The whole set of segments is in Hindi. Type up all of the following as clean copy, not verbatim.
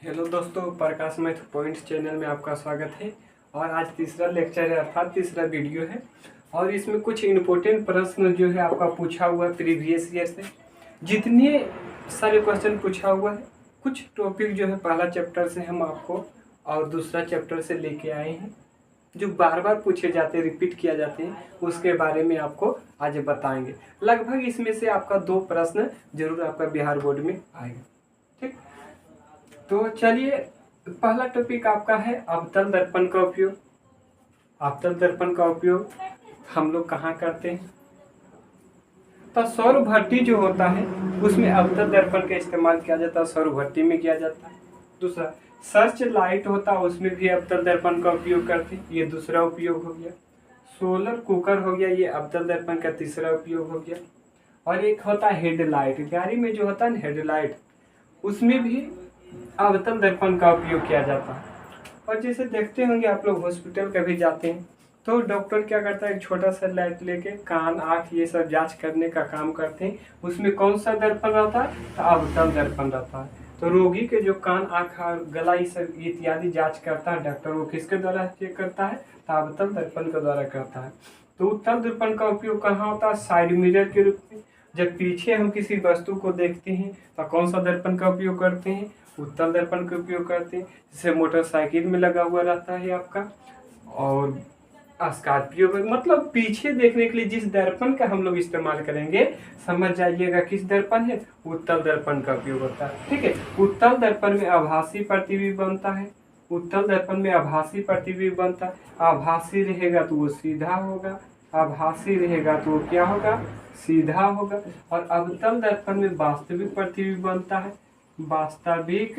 हेलो दोस्तों, प्रकाश मैथ पॉइंट्स चैनल में आपका स्वागत है। और आज तीसरा लेक्चर है अर्थात तीसरा वीडियो है। और इसमें कुछ इम्पोर्टेंट प्रश्न जो है आपका पूछा हुआ है प्रीवियस ईयर से। जितने सारे क्वेश्चन पूछा हुआ है, कुछ टॉपिक जो है पहला चैप्टर से हम आपको और दूसरा चैप्टर से लेके आए हैं, जो बार बार पूछे जाते हैं, रिपीट किया जाते हैं, उसके बारे में आपको आज बताएंगे। लगभग इसमें से आपका 2 प्रश्न जरूर आपका बिहार बोर्ड में आएगा। ठीक, तो चलिए, पहला टॉपिक आपका है अवतल दर्पण का उपयोग। अवतल दर्पण का उपयोग हम लोग कहाँ करते हैं? तो सौर भट्टी जो होता है उसमें अवतल दर्पण का इस्तेमाल किया जाता है, सौर भट्टी में किया जाता है। दूसरा, सर्च लाइट होता है, उसमें भी अवतल दर्पण का उपयोग करते हैं, ये दूसरा उपयोग हो गया। सोलर कुकर हो गया, ये अवतल दर्पण का तीसरा उपयोग हो गया। और एक होता है हेडलाइट, गाड़ी में जो होता है ना हेडलाइट, उसमें भी अवतल दर्पण का उपयोग किया जाता है। और जैसे देखते होंगे आप लोग हॉस्पिटल कभी जाते हैं तो डॉक्टर क्या करता है, एक छोटा सा लाइट लेके कान आँख ये सब जांच करने का काम करते हैं। उसमें कौन सा दर्पण रहता है? तो अवतल दर्पण रहता है। तो रोगी के जो कान आँख और गला ये सब इत्यादि जांच करता है डॉक्टर, वो किसके द्वारा चेक करता है? तो अवतल दर्पण के द्वारा करता है। तो उत्तल दर्पण का उपयोग कहाँ होता है? साइड मिरर के रूप में। जब पीछे हम किसी वस्तु को देखते हैं तो कौन सा दर्पण का उपयोग करते हैं? उत्तल दर्पण का उपयोग करते हैं। जैसे मोटरसाइकिल में लगा हुआ रहता है आपका, और स्कॉर्पियो में, मतलब पीछे देखने के लिए जिस दर्पण का हम लोग इस्तेमाल करेंगे, समझ जाइएगा किस दर्पण है? उत्तल दर्पण का उपयोग होता है। ठीक है, उत्तल दर्पण में आभासी प्रतिबिंब बनता है। उत्तल दर्पण में आभासी प्रतिबिंब बनता है। आभासी रहेगा तो वो सीधा होगा, आभासी रहेगा तो वो क्या होगा? सीधा होगा। और अवतल दर्पण में वास्तविक प्रतिबिंब बनता है। वास्तविक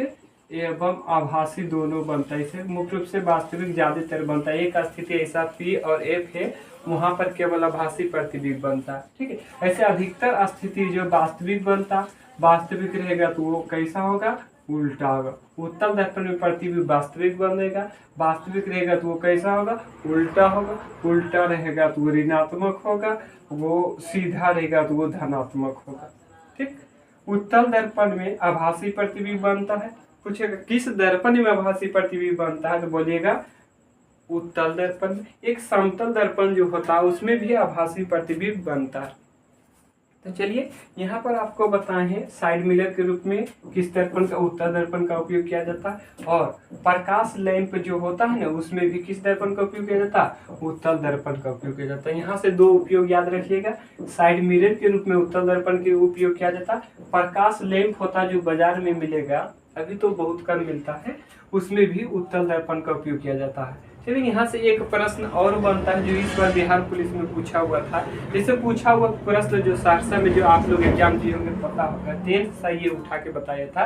एवं आभासी दोनों बनता है। इसे मुख्य रूप से वास्तविक ज्यादातर बनता है। एक स्थिति ऐसा P और F है, वहां पर केवल आभासी प्रतिबिंब बनता है। ठीक है, ऐसे अधिकतर स्थिति जो वास्तविक बनता, वास्तविक रहेगा तो वो कैसा होगा? उल्टा होगा। उत्तल दर्पण में प्रतिबिंब वास्तविक बनेगा, वास्तविक रहेगा तो वो कैसा होगा? उल्टा होगा। उल्टा रहेगा तो वो ऋणात्मक होगा, वो सीधा रहेगा तो वो धनात्मक होगा। ठीक, उत्तल दर्पण में आभासी प्रतिबिंब बनता है। पूछेगा किस दर्पण में आभासी प्रतिबिंब बनता है, तो बोलिएगा उत्तल दर्पण में। एक समतल दर्पण जो होता है उसमें भी आभासी प्रतिबिंब बनता है। तो चलिए, यहाँ पर आपको बताए हैं साइड मिरर के रूप में किस दर्पण का, उत्तल दर्पण का उपयोग किया जाता है। और प्रकाश लैंप जो होता है ना, उसमें भी किस दर्पण का उपयोग किया जाता है? उत्तल दर्पण का उपयोग किया जाता है। यहाँ से 2 उपयोग याद रखिएगा। साइड मिरर के रूप में उत्तल दर्पण के उपयोग किया जाता है। प्रकाश लैंप होता है जो बाजार में मिलेगा, अभी तो बहुत कम मिलता है, उसमें भी उत्तल दर्पण का उपयोग किया जाता है। चलिए, यहाँ से एक प्रश्न और बनता है जो इस बार बिहार पुलिस में पूछा हुआ था। जैसे पूछा हुआ प्रश्न जो सहरसा में जो आप लोग एग्जाम दिए होंगे पता होगा, 10th सा ये उठा के बताया था।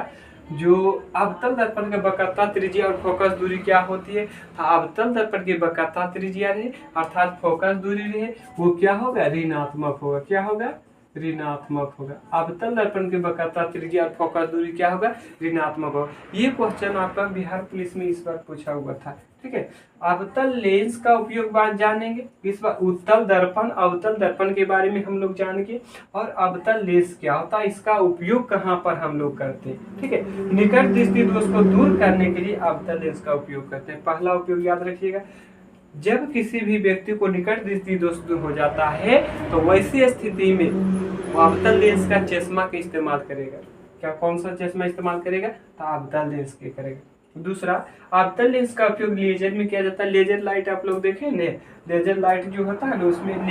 जो अवतल दर्पण का बकाता त्रिज्या और फोकस दूरी क्या होती है? अवतल दर्पण की बकाता त्रिज्या रहे अर्थात फोकस दूरी रहे, वो क्या होगा? ऋणात्मक होगा। क्या होगा? ऋणात्मक होगा। अवतल दर्पण के बकाता त्रिज्या और फोकस दूरी क्या होगा? ऋणात्मक होगा। ये क्वेश्चन आपका बिहार पुलिस में इस बार पूछा हुआ था। ठीक है, अवतल लेंस का उपयोग बात जानेंगे इस बार। उत्तल दर्पण, अवतल दर्पण के बारे में हम लोग जानेंगे। और अवतल लेंस क्या होता है, इसका उपयोग कहाँ पर हम लोग करते हैं। ठीक है, निकट दृष्टि दोष को दूर करने के लिए अवतल लेंस का उपयोग करते हैं। पहला उपयोग याद रखिएगा, जब किसी भी व्यक्ति को निकट दृष्टि दोष दूर हो जाता है तो वैसी स्थिति में वो अवतल लेंस का चश्मा का इस्तेमाल करेगा। क्या, कौन सा चश्मा इस्तेमाल करेगा? तो अवतल लेंस के करेगा। दूसरा, अवतल लेंस का उपयोग लेजर में किया जाता है। लेजर लाइट आप लोग देखें ना, लेजर लाइट जो होता है ना, उसमें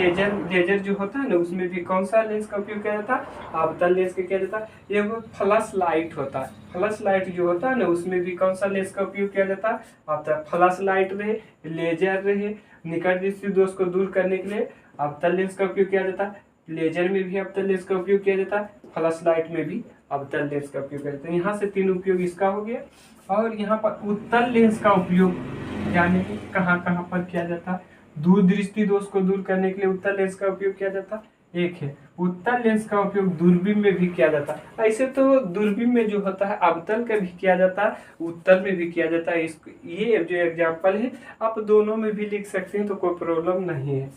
लेजर जो होता है ना, उसमें भी कौन सा लेंस का उपयोग किया जाता है? अवतल लेंस का किया जाता है। एक फ्लश लाइट होता है, फ्लश लाइट जो होता है ना, उसमें भी कौन सा लेंस का उपयोग किया जाता है? अवतल। फ्लश लाइट रहे, लेजर रहे, निकट दृष्टि दोष को दूर करने के लिए अवतल लेंस का उपयोग किया जाता है। लेजर में भी अवतल लेंस का उपयोग किया जाता है, फ्लश लाइट में भी अवतल लेंस का उपयोग किया जाता है। यहाँ से 3 उपयोग इसका हो गया। और यहाँ पर उत्तल लेंस का उपयोग यानी कि कहाँ कहाँ पर किया जाता है? दूर दृष्टि दोष को दूर करने के लिए उत्तल लेंस का उपयोग किया जाता है। एक है उत्तल लेंस का उपयोग दूरबीन में भी किया जाता है। ऐसे तो दूरबीन में जो होता है अवतल का भी किया जाता है, उत्तल में भी किया जाता है। इसको ये जो एग्जाम्पल है आप दोनों में भी लिख सकते हैं, तो कोई प्रॉब्लम नहीं है।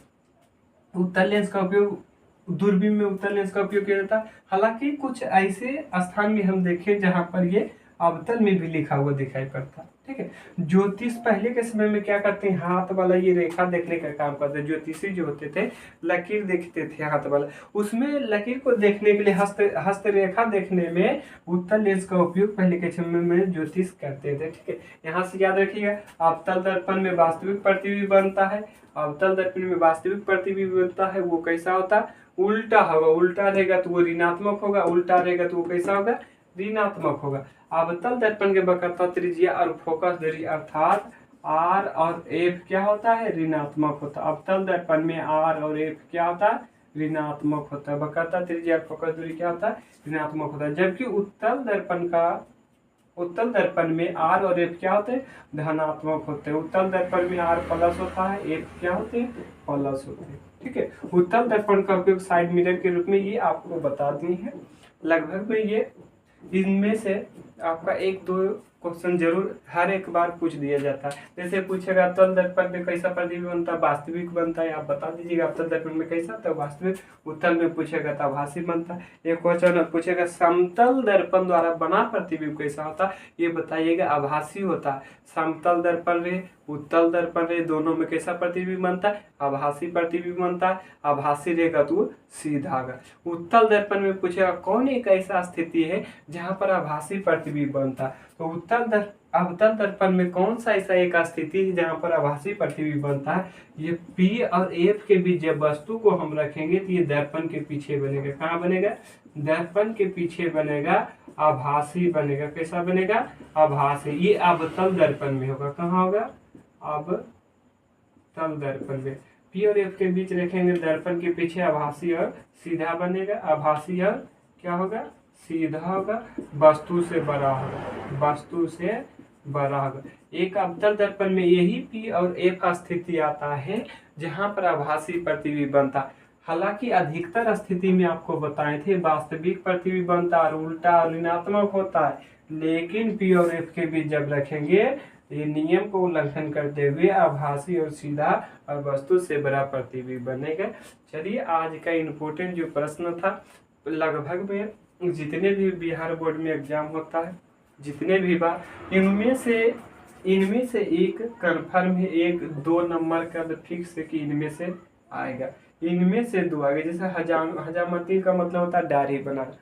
उत्तल लेंस का उपयोग दूरबीन में उत्तल लेंस का उपयोग किया जाता है। हालांकि कुछ ऐसे स्थान में हम देखें जहां पर ये अवतल में भी लिखा हुआ दिखाई पड़ता है। ठीक है, ज्योतिष पहले के समय में क्या करते हैं, हाथ वाला ये रेखा देखने का काम करते हैं। ज्योतिषी जो होते थे लकीर देखते थे हाथ वाला, उसमें लकीर को देखने के लिए हस्त रेखा देखने में उत्तल लेंस का उपयोग पहले के समय में ज्योतिष करते थे। ठीक है, यहाँ से याद रखिएगा, अवतल दर्पण में वास्तविक प्रतिबिंब बनता है। अवतल दर्पण में वास्तविक प्रतिबिंब बनता है, वो कैसा होता है, उल्टा होगा। उल्टा रहेगा तो वो ऋणात्मक होगा, उल्टा रहेगा तो वो कैसा होगा, ऋणात्मक होगा। अवतल दर्पण के वक्रता त्रिज्या और फोकस दूरी अर्थात आर और एफ क्या होता है, ऋणात्मक होता है। अवतल दर्पण में आर और एफ क्या होता है, ऋणात्मक होता है। वक्रता त्रिज्या और फोकस दूरी क्या होता है, ऋणात्मक होता है। जबकि उत्तल दर्पण में आर और एफ क्या होते हैं, धनात्मक होते हैं। उत्तल दर्पण में आर प्लस होता है, एफ क्या होते हैं, प्लस होते हैं। ठीक है, उत्तल दर्पण का उपयोग साइड मिरर के रूप में ये आपको बता दी है। लगभग में ये इनमें से आपका एक दो क्वेश्चन जरूर हर एक बार पूछ दिया जाता है। जैसे पूछेगा अवतल दर्पण में कैसा प्रतिबिंब बनता है, वास्तविक बनता है, आप बता दीजिएगा अवतल दर्पण में कैसा, तो वास्तविक। उत्तल में पूछेगा तो आभासी बनता है। एक क्वेश्चन पूछेगा समतल दर्पण द्वारा बना प्रतिबिंब कैसा होता है, ये बताइएगा, आभासी होता है। समतल दर्पण रे उत्तल दर्पण रे दोनों में कैसा प्रतिबिंब बनता है, आभासी प्रतिबिंब बनता है। आभासी रहेगा तो सीधा होगा। उत्तल दर्पण में पूछेगा कौन एक ऐसा स्थिति है जहां पर आभासी प्रतिबिंब बनता है, तो अवतल दर्पण में कौन सा ऐसा एक स्थिति है जहां पर आभासी प्रतिबिंब बनता है, ये P और F के बीच जब वस्तु को हम रखेंगे तो ये दर्पण के पीछे बनेगा। कहाँ बनेगा, दर्पण के पीछे बनेगा, आभासी बनेगा। कैसा बनेगा, आभासी। ये अवतल दर्पण में होगा। कहाँ होगा, अवतल दर्पण में। P और F के बीच रखेंगे, दर्पण के पीछे आभासी और सीधा बनेगा। आभासी और क्या होगा, सीधा होगा, वस्तु से बड़ा होगा, वस्तु से बड़ा होगा। एक अवतल दर्पण में यही P और F स्थिति आता है जहां पर आभासी प्रतिबिंब बनता है। हालांकि अधिकतर स्थिति में आपको बताए थे वास्तविक प्रतिबिंब बनता है और उल्टा ऋणात्मक होता है, लेकिन P और F के बीच जब रखेंगे ये नियम को उल्लंघन करते हुए आभासी और सीधा और वस्तु से बड़ा प्रतिबिंब बनेगा। चलिए, आज का इम्पोर्टेंट जो प्रश्न था, लगभग में जितने भी बिहार बोर्ड में एग्जाम होता है, जितने भी बार, इनमें से एक कन्फर्म है, एक दो नंबर का फिक्स है कि इनमें से आएगा, इनमें से दो आएगा। जैसे हजामती का मतलब होता है डायरी बनाना,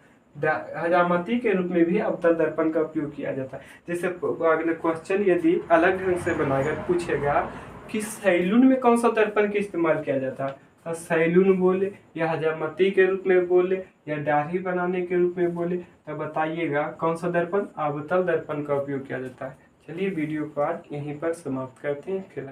हजामती के रूप में भी अवतल दर्पण का उपयोग किया जाता है। जैसे अगले क्वेश्चन यदि अलग ढंग से बनाकर पूछेगा कि सैलून में कौन सा दर्पण का इस्तेमाल किया जाता है, तो सैलून बोले या हजामती के रूप में बोले या दाढ़ी बनाने के रूप में बोले, तो बताइएगा कौन सा दर्पण, अवतल दर्पण का उपयोग किया जाता है। चलिए, वीडियो को आज यहीं पर समाप्त करते हैं। फिर